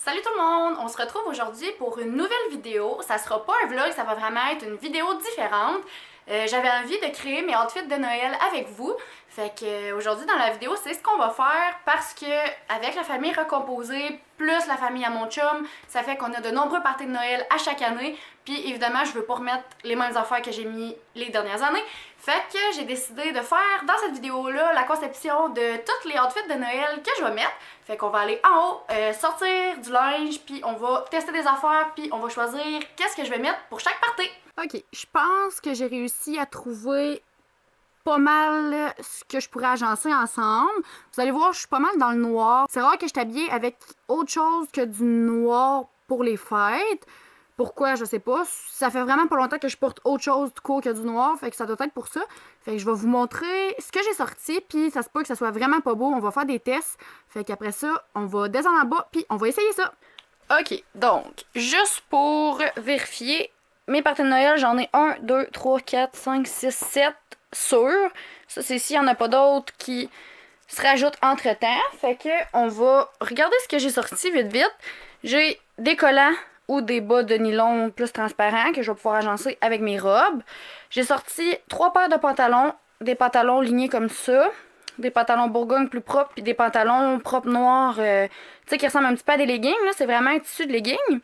Salut tout le monde! On se retrouve aujourd'hui pour une nouvelle vidéo. Ça sera pas un vlog, ça va vraiment être une vidéo différente. J'avais envie de créer mes outfits de Noël avec vous. Fait que aujourd'hui dans la vidéo, c'est ce qu'on va faire parce que avec la famille recomposée plus la famille à mon chum, ça fait qu'on a de nombreux parties de Noël à chaque année. Puis évidemment, je veux pas remettre les mêmes affaires que j'ai mis les dernières années. Fait que j'ai décidé de faire dans cette vidéo-là la conception de tous les outfits de Noël que je vais mettre. Fait qu'on va aller en haut, sortir du linge, puis on va tester des affaires, puis on va choisir qu'est-ce que je vais mettre pour chaque partie. Ok, je pense que j'ai réussi à trouver pas mal ce que je pourrais agencer ensemble. Vous allez voir, je suis pas mal dans le noir. C'est rare que je t'habille avec autre chose que du noir pour les fêtes. Pourquoi, je sais pas. Ça fait vraiment pas longtemps que je porte autre chose de court que du noir, fait que ça doit être pour ça. Fait que je vais vous montrer ce que j'ai sorti, puis ça se peut que ça soit vraiment pas beau. On va faire des tests. Fait qu'après ça, on va descendre en bas, puis on va essayer ça. Ok, donc, juste pour vérifier, mes parties de Noël, j'en ai 1, 2, 3, 4, 5, 6, 7 sûrs. Ça, c'est s'il n'y en a pas d'autres qui se rajoutent entre-temps. Fait que on va regarder ce que j'ai sorti vite vite. J'ai des collants ou des bas de nylon plus transparents que je vais pouvoir agencer avec mes robes. J'ai sorti 3 paires de pantalons, des pantalons lignés comme ça, des pantalons bourgogne plus propres, puis des pantalons propres noirs, tu sais, qui ressemblent un petit peu à des leggings, là. C'est vraiment un tissu de leggings.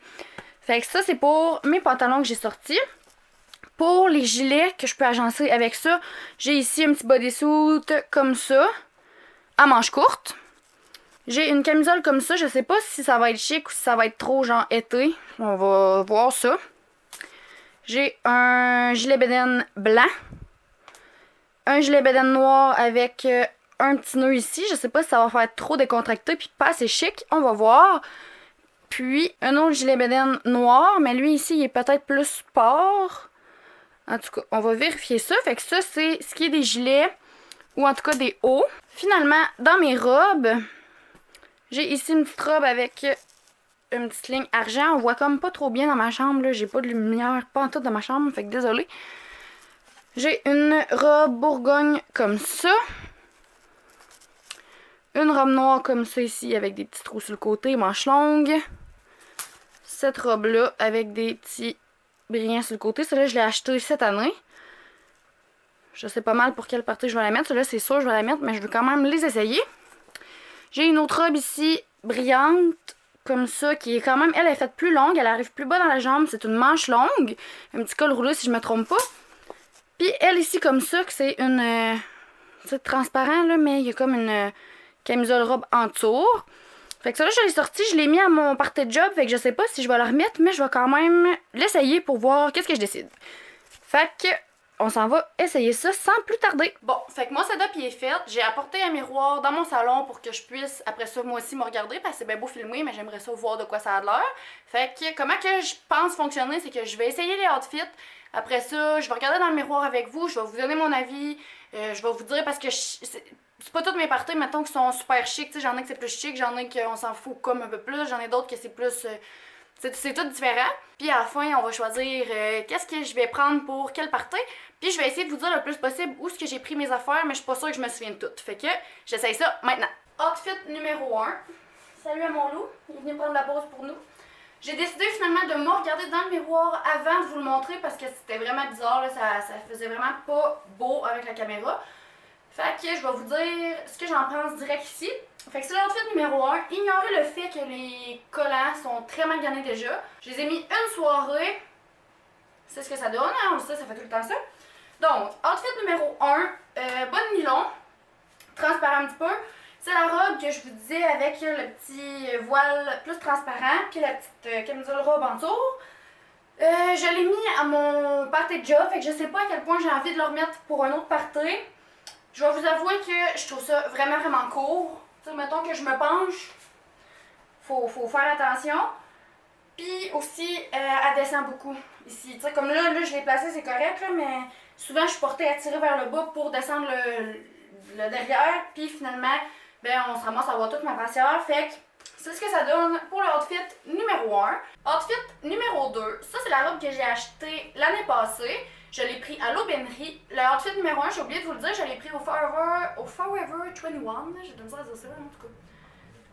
Fait que ça, c'est pour mes pantalons que j'ai sortis. Pour les gilets que je peux agencer avec ça, j'ai ici un petit bodysuit comme ça, à manches courtes. J'ai une camisole comme ça, je sais pas si ça va être chic ou si ça va être trop genre été. On va voir ça. J'ai un gilet bedaine blanc. Un gilet bedaine noir avec un petit nœud ici. Je sais pas si ça va faire trop décontracté puis pas assez chic. On va voir. Puis un autre gilet bedaine noir, mais lui ici il est peut-être plus sport. En tout cas, on va vérifier ça. Fait que ça, c'est ce qui est des gilets ou en tout cas des hauts. Finalement, dans mes robes, j'ai ici une petite robe avec une petite ligne argent. On voit comme pas trop bien dans ma chambre, là. J'ai pas de lumière, pas en tout dans ma chambre, fait que désolé. J'ai une robe bourgogne comme ça. Une robe noire comme ça ici, avec des petits trous sur le côté, manches longues. Cette robe-là, avec des petits brillants sur le côté. Celle-là, je l'ai achetée cette année. Je sais pas mal pour quelle partie je vais la mettre. Celle-là, c'est sûr, je vais la mettre, mais je veux quand même les essayer. J'ai une autre robe ici, brillante, comme ça, qui est quand même, elle est faite plus longue, elle arrive plus bas dans la jambe, c'est une manche longue, un petit col roulé si je me trompe pas. Puis elle ici comme ça, que c'est une, c'est transparent là, mais il y a comme une camisole robe en dessous. Fait que ça là, je l'ai sorti, je l'ai mis à mon party de job, fait que je sais pas si je vais la remettre, mais je vais quand même l'essayer pour voir qu'est-ce que je décide. Fait que on s'en va essayer ça sans plus tarder. Bon, fait que mon setup il est fait. J'ai apporté un miroir dans mon salon pour que je puisse, après ça, moi aussi me regarder, parce que c'est bien beau filmer, mais j'aimerais ça voir de quoi ça a l'air. Fait que comment que je pense fonctionner, c'est que je vais essayer les outfits. Après ça, je vais regarder dans le miroir avec vous, je vais vous donner mon avis. Je vais vous dire parce que c'est pas toutes mes parties, mettons, qui sont super chic. J'en ai que c'est plus chic, j'en ai qu'on s'en fout comme un peu plus, j'en ai d'autres que c'est plus... c'est tout différent. Puis à la fin, on va choisir qu'est-ce que je vais prendre pour quelle partie. Puis je vais essayer de vous dire le plus possible où est-ce que j'ai pris mes affaires, mais je suis pas sûre que je me souvienne de toutes. Fait que j'essaye ça maintenant. Outfit numéro 1. Salut à mon loup, il est venu prendre la pause pour nous. J'ai décidé finalement de me regarder dans le miroir avant de vous le montrer parce que c'était vraiment bizarre, là, ça faisait vraiment pas beau avec la caméra. Fait que je vais vous dire ce que j'en pense direct ici. Fait que c'est l'outfit numéro 1. Ignorez le fait que les collants sont très mal gagnés déjà. Je les ai mis une soirée. C'est ce que ça donne, hein? On le sait, ça fait tout le temps ça. Donc, outfit numéro 1, bas de nylon, transparent un petit peu. C'est la robe que je vous disais avec le petit voile plus transparent, puis la petite camisole robe en dessous. Je l'ai mis à mon party de job, fait que je sais pas à quel point j'ai envie de le remettre pour un autre party. Je vais vous avouer que je trouve ça vraiment court. T'sais, mettons que je me penche, faut faire attention. Puis aussi, elle descend beaucoup ici. T'sais, comme là, je l'ai placé, c'est correct, là, mais souvent je suis portée à tirer vers le bas pour descendre le derrière. Puis finalement, ben, on se ramasse à avoir toute ma brassière. Fait que c'est ce que ça donne pour le outfit numéro 1. Outfit numéro 2, ça c'est la robe que j'ai achetée l'année passée. Je l'ai pris à l'aubainerie. Le outfit numéro 1, j'ai oublié de vous le dire, je l'ai pris au Forever 21. J'ai de la misère à dire ça, en tout cas.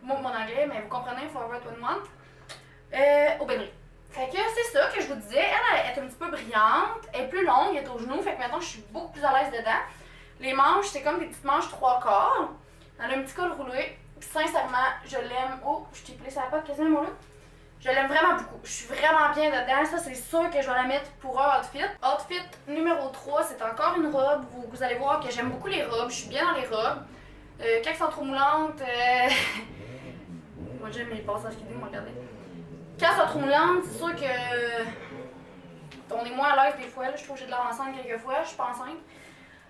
Mon anglais, mais vous comprenez, Forever 21. Aubainerie. Fait que c'est ça que je vous disais. Elle est un petit peu brillante, elle est plus longue, elle est au genou, fait que maintenant je suis beaucoup plus à l'aise dedans. Les manches, c'est comme des petites manches 3/4. Elle a un petit col roulé. Puis sincèrement, je l'aime. Oh, je t'ai plissé sur la patte quasiment, mon là. Je l'aime vraiment beaucoup. Je suis vraiment bien dedans. Ça, c'est sûr que je vais la mettre pour un outfit. Outfit numéro 3, c'est encore une robe. Vous allez voir que j'aime beaucoup les robes. Je suis bien dans les robes. Quand elles sont trop moulantes... Moi, j'aime mes passages qui disent, regardez. Quand elles sont trop moulantes, c'est sûr que... On est moins à l'aise des fois. Là. Je trouve que j'ai de l'air enceinte quelques fois. Je suis pas enceinte.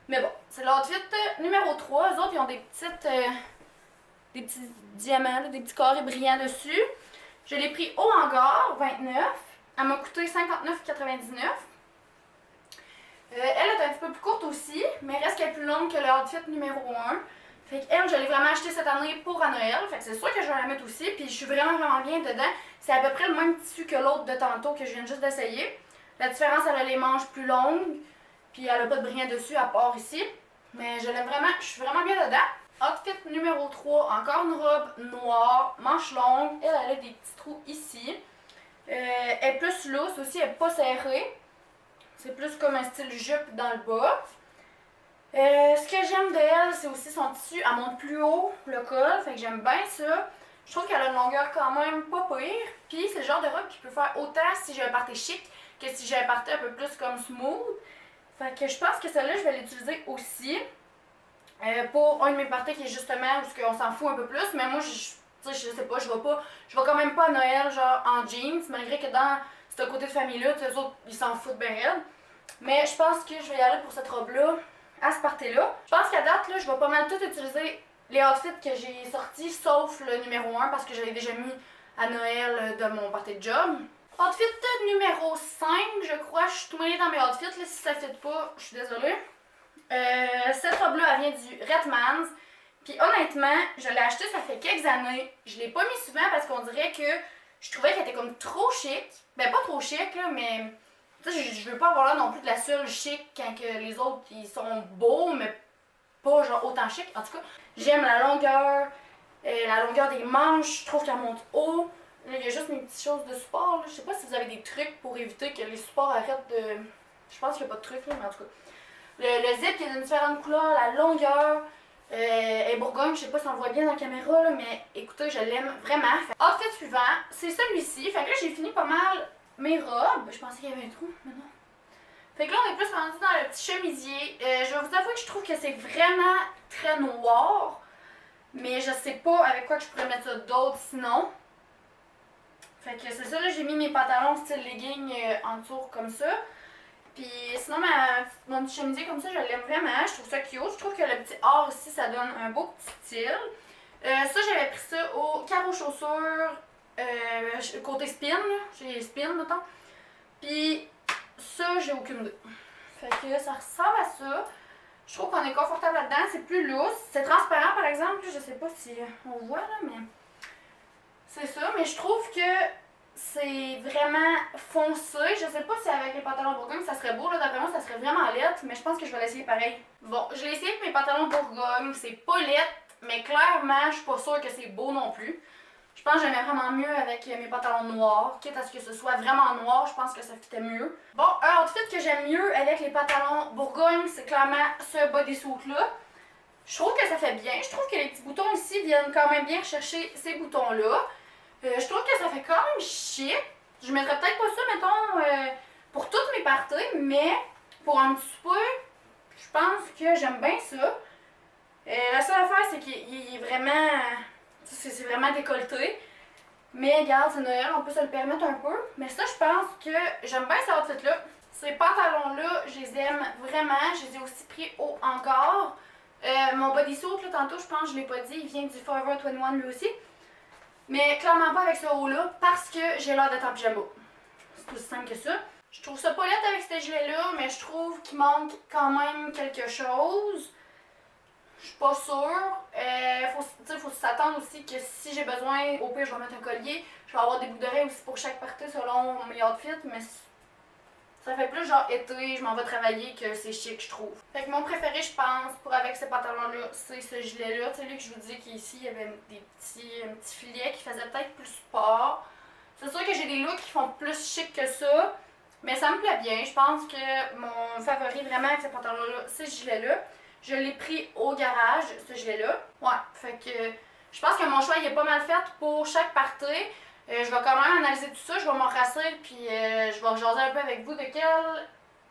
Mais bon, c'est l'outfit numéro 3. Eux autres, ils ont des petits diamants, là, des petits carrés brillants dessus. Je l'ai pris au hangar, 29. Elle m'a coûté 59,99. Elle est un petit peu plus courte aussi, mais reste qu'elle est plus longue que le outfit numéro 1. Fait qu'elle, je l'ai vraiment acheté cette année pour à Noël. Fait que c'est sûr que je vais la mettre aussi. Puis je suis vraiment bien dedans. C'est à peu près le même tissu que l'autre de tantôt que je viens juste d'essayer. La différence, elle a les manches plus longues. Puis elle a pas de brillant dessus à part ici. Mais je l'aime vraiment, je suis vraiment bien dedans. Outfit numéro 3, encore une robe noire, manche longue. Elle a des petits trous ici. Elle est plus loose aussi, elle n'est pas serrée. C'est plus comme un style jupe dans le bas. Ce que j'aime d'elle, c'est aussi son tissu. Elle monte plus haut, le col, fait que j'aime bien ça. Je trouve qu'elle a une longueur quand même pas pire. Puis c'est le genre de robe qui peut faire autant si j'ai un party chic que si j'ai un party un peu plus comme smooth. Fait que je pense que celle-là, je vais l'utiliser aussi. Pour un de mes parties qui est justement où on s'en fout un peu plus, mais moi je sais pas, je vais quand même pas à Noël genre en jeans, malgré que dans ce côté de famille-là, eux autres, ils s'en foutent bien raide. Mais je pense que je vais y aller pour cette robe-là, à ce party-là. Je pense qu'à date, là, je vais pas mal tout utiliser les outfits que j'ai sortis, sauf le numéro 1, parce que je l'ai déjà mis à Noël de mon party de job. Outfit numéro 5, je crois, je suis tout mêlée dans mes outfits, là, si ça fit pas, je suis désolée. Cette robe-là, elle vient du Redmans. Puis honnêtement, je l'ai achetée, ça fait quelques années. Je l'ai pas mis souvent parce qu'on dirait que je trouvais qu'elle était comme trop chic. Ben pas trop chic, là, mais tu sais, je veux pas avoir l'air non plus de la seule chic quand que les autres, ils sont beaux, mais pas genre autant chic. En tout cas, j'aime la longueur des manches, je trouve qu'elle monte haut. Là, il y a juste mes petites choses de support. Là. Je sais pas si vous avez des trucs pour éviter que les supports arrêtent de... Je pense qu'il n'y a pas de trucs, là, mais en tout cas... Le zip qui est d'une différente couleur, la longueur, et Bourgogne, je sais pas si on le voit bien dans la caméra, là, mais écoutez, je l'aime vraiment. Outfit suivant, c'est celui-ci. Fait que là, j'ai fini pas mal mes robes. Je pensais qu'il y avait un trou, mais non. Fait que là, on est plus rendu dans le petit chemisier. Je vais vous avouer que je trouve que c'est vraiment très noir. Mais je sais pas avec quoi que je pourrais mettre ça d'autre sinon. Fait que c'est ça, là, j'ai mis mes pantalons style legging en tour comme ça. Puis sinon, mon petit chemisier comme ça, je l'aime vraiment. Je trouve ça cute. Je trouve que le petit or aussi, ça donne un beau petit style. Ça, j'avais pris ça au carreau chaussures, côté spin. J'ai spin, mettons. Puis ça, j'ai aucune idée. Fait que ça ressemble à ça. Je trouve qu'on est confortable là-dedans. C'est plus lousse. C'est transparent, par exemple. Je sais pas si on voit, là, mais... C'est ça. Mais je trouve que... c'est vraiment foncé. Je sais pas si avec les pantalons Bourgogne ça serait beau. Là, d'après moi, ça serait vraiment laid, mais je pense que je vais l'essayer pareil. Bon, je l'ai essayé avec mes pantalons Bourgogne. C'est pas laid, mais clairement, je suis pas sûre que c'est beau non plus. Je pense que j'aimais vraiment mieux avec mes pantalons noirs. Quitte à ce que ce soit vraiment noir, je pense que ça fitait mieux. Bon, un outfit que j'aime mieux avec les pantalons Bourgogne, c'est clairement ce bodysuit-là. Je trouve que ça fait bien. Je trouve que les petits boutons ici viennent quand même bien chercher ces boutons-là. Je trouve que ça fait quand même chic. Je mettrais peut-être pas ça, mettons, pour toutes mes parties, mais pour un petit souper, je pense que j'aime bien ça. La seule affaire, c'est qu'il est vraiment... c'est vraiment décolleté. Mais regarde, c'est Noël, on peut se le permettre un peu. Mais ça, je pense que j'aime bien cet outfit-là. Ces pantalons-là, je les aime vraiment. Je les ai aussi pris au hangar. Mon bodysuit, là, tantôt, je pense que je l'ai pas dit, il vient du Forever 21 lui aussi. Mais clairement pas avec ce haut-là parce que j'ai l'air d'être en pyjama. C'est aussi simple que ça. Je trouve ça pas laid avec ce gilet-là, mais je trouve qu'il manque quand même quelque chose. Je suis pas sûre. Faut s'attendre aussi que si j'ai besoin, au pire je vais mettre un collier. Je vais avoir des boucles d'oreilles aussi pour chaque partie selon mes outfits, mais ça fait plus genre été, je m'en vais travailler que c'est chic, je trouve. Fait que mon préféré, je pense, pour avec ces pantalons-là, c'est ce gilet-là. Tu sais, lui que je vous disais qu'ici, il y avait un petit filet qui faisait peut-être plus sport. C'est sûr que j'ai looks qui font plus chic que ça. Mais ça me plaît bien. Je pense que mon favori vraiment avec ce pantalon-là, c'est ce gilet-là. Je l'ai pris au garage, ce gilet-là. Ouais, fait que je pense que mon choix il est pas mal fait pour chaque party. Je vais quand même analyser tout ça, je vais m'en rassurer, puis je vais jaser un peu avec vous de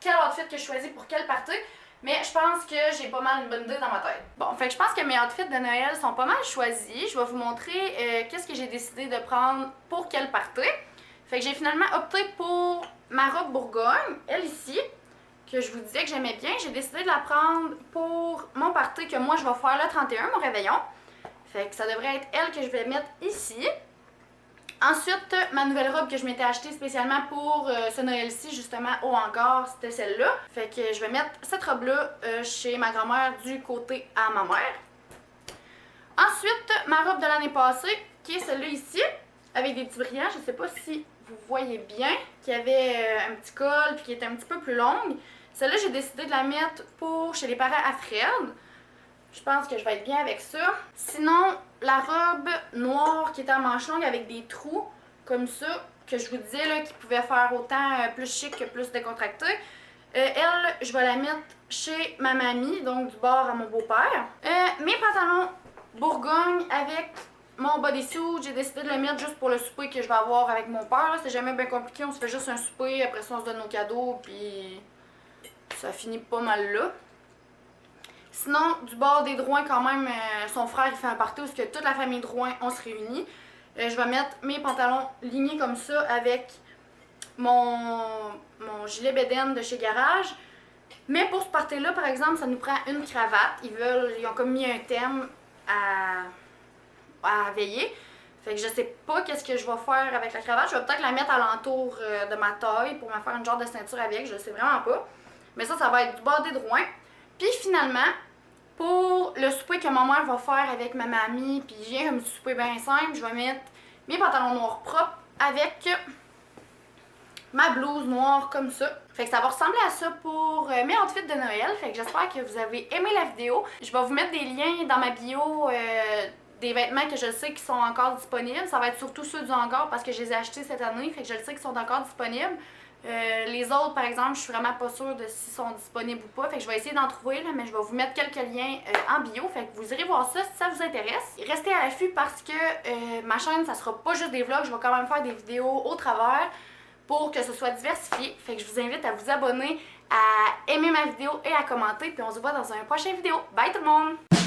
quel outfit que je choisis pour quelle party. Mais je pense que j'ai pas mal une bonne idée dans ma tête. Bon, fait que je pense que mes outfits de Noël sont pas mal choisis. Je vais vous montrer qu'est-ce que j'ai décidé de prendre pour quelle party. Fait que j'ai finalement opté pour ma robe Bourgogne, elle ici, que je vous disais que j'aimais bien. J'ai décidé de la prendre pour mon party que moi je vais faire le 31, mon réveillon. Fait que ça devrait être elle que je vais mettre ici. Ensuite, ma nouvelle robe que je m'étais achetée spécialement pour ce Noël-ci, justement au hangar, c'était celle-là. Fait que je vais mettre cette robe-là chez ma grand-mère du côté à ma mère. Ensuite, ma robe de l'année passée, qui est celle-là ici, avec des petits brillants, je sais pas si vous voyez bien, qui avait un petit col puis qui était un petit peu plus longue. Celle-là, j'ai décidé de la mettre pour chez les parents à Fred. Je pense que je vais être bien avec ça. Sinon, la robe noire qui était en manche longue avec des trous, comme ça, que je vous disais, là, qui pouvait faire autant plus chic que plus décontracté. Elle, je vais la mettre chez ma mamie, donc du bord à mon beau-père. Mes pantalons Bourgogne avec mon bodysuit, j'ai décidé de le mettre juste pour le souper que je vais avoir avec mon père. C'est jamais bien compliqué, on se fait juste un souper, après ça on se donne nos cadeaux, puis ça finit pas mal là. Sinon, du bord des Drouin, quand même, son frère il fait un party où toute la famille Drouin, on se réunit. Je vais mettre mes pantalons lignés comme ça avec mon gilet bédaine de chez Garage. Mais pour ce party-là, par exemple, ça nous prend une cravate. Ils ont comme mis un thème à veiller. Fait que je sais pas qu'est-ce que je vais faire avec la cravate. Je vais peut-être la mettre alentour de ma taille pour me faire une genre de ceinture avec. Je sais vraiment pas. Mais ça va être du bord des Drouin. Puis finalement, pour le souper que ma mère va faire avec ma mamie, puis je viens comme souper bien simple, je vais mettre mes pantalons noirs propres avec ma blouse noire comme ça. Fait que ça va ressembler à ça pour mes outfits de Noël. Fait que j'espère que vous avez aimé la vidéo. Je vais vous mettre des liens dans ma bio des vêtements que je sais qui sont encore disponibles. Ça va être surtout ceux du hangar parce que je les ai achetés cette année. Fait que je le sais qu'ils sont encore disponibles. Les autres, par exemple, je suis vraiment pas sûre de s'ils sont disponibles ou pas. Fait que je vais essayer d'en trouver, là, mais je vais vous mettre quelques liens en bio. Fait que vous irez voir ça si ça vous intéresse. Restez à l'affût parce que ma chaîne, ça sera pas juste des vlogs. Je vais quand même faire des vidéos au travers pour que ce soit diversifié. Fait que je vous invite à vous abonner, à aimer ma vidéo et à commenter. Puis on se voit dans un prochain vidéo. Bye tout le monde!